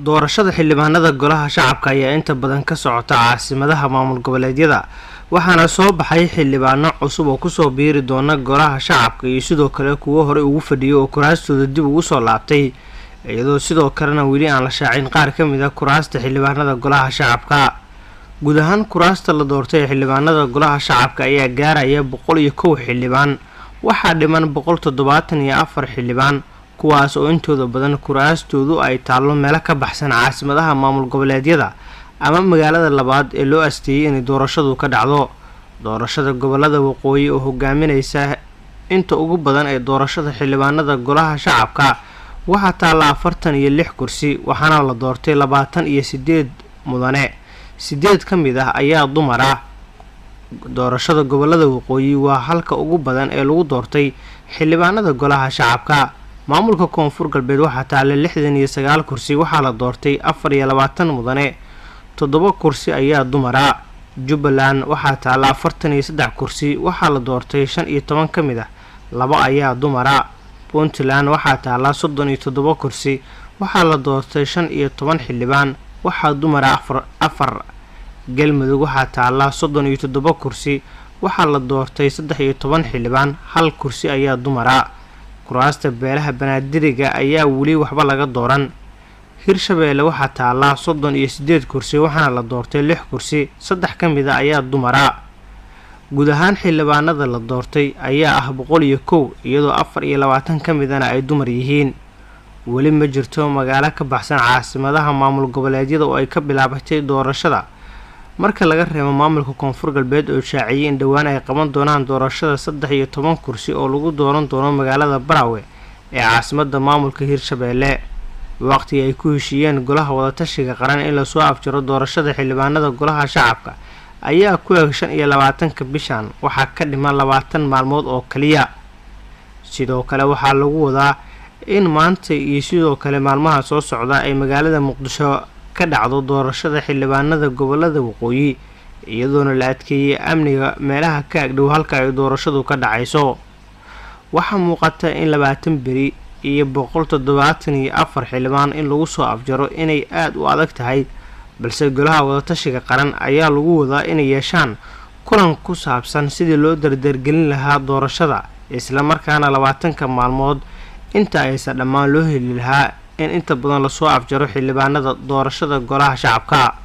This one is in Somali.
doorashada xildhibaanada golaha shacabka ayaa inta badan ka socota caasimadaha maamul goboleedyada waxaana soo baxay xildhibaano cusub oo kusoo biiri doona golaha shacabka iyo sidoo kale kuwo hore ugu fadhiyo oo kuraastooda dib ugu soo laabtay iyadoo sidoo kalena weli aan la shaacin qaar ka mid ah kuraasta xildhibaanada golaha shacabka. guud ahaan kuraasta la doortay ee xildhibaanada golaha shacabka ayaa gaaraya 101 xildhibaan, waxaa dhiman 174 xildhibaan kuwaas oo intooda badan kuraastoodu ay taallo meelo ka baxsan caasimadaha maamul goboleedyada ama magaalada labaad ee loo asteeyay in doorashadu ka dhacdo. doorashada gobolada waqooyi oo hogaaminaysa inta ugu badan ee doorashada xildhibaanada golaha shacabka waxaa taalla 46 kursi waxaana la doortay 28 mudane, 8 ka mid ah ayaa dumar ah. doorashada gobolada waqooyi waa halka ugu badan ee lagu doortay xildhibaanada golaha shacabka. maamulka koonfur galbeed waxaa taalla 69 kursi waxaa la doortay 24 mudane, 7 kursi ayaa dumar ah. Jubbaland waxaa taalla 43 kursi waxaa la doortay 15 ka mid ah 2 ayaa dumar ah. Puntland waxaa taalla 37 kursi waxaa la doortay 15 xildhibaan waxaa dumar ah 4. Galmudug waxaa taalla 37 kursi waxaa la doortay 13 xildhibaan 1 kursi ayaa dumar ah. kuraasta beelaha banaadiriga ayaa weli waxba laga dooran. Hirshabeelle waxaa taalla 38 kursi waxaana la doortay 6 kursi, 3 ka mid ah ayaa dumar ah. guud ahaan xildhibaanada la doortay ayaa ah 101 iyadoo 24 ka midana ay dumar yihiin. weli ma jirto magaalo ka baxsan caasimadaha maamul goboleedyada oo ay ka bilaabatay doorashada marka laga reebo maamulka koonfur galbeed oo shaaciyay in dhawaan ay qaban doonaan doorashada 13 kursi oo lagu dooran doono magaalada Barawe ee caasimada maamulka Hirshabeelle. waqti ay ku heshiiyeen golaha wada tashiga qaran in la soo afjaro doorashada xildhibaanada golaha shacabka ayaa ku eg 25 bishan waxaa ka dhiman 20 maalmood oo kaliya. sidoo kale waxaa lagu wadaa in maanta iyo sidoo kale maalmaha soo socda ay magaalada Muqdisho ka dhacdo doorashada xildhibaanada gobolada waqooyi iyadoona la adkeeyay amniga meelaha ka agdhow halka ay doorashadu ka dhacayso. waxaa muuqata in 20 beri iyo 174 xildhibaan in lagu soo afjaro inay aad u adag tahay, balse golaha wada tashiga qaran ayaa lagu wadaa inay yeeshaan kulan ku saabsan sidii loo dardargelin lahaa doorashada isla markaana 20 maalmood inta aysan dhammaan loo heli lahaa in inta badan la soo afjaro xildhibaanada doorashada golaha shacabka.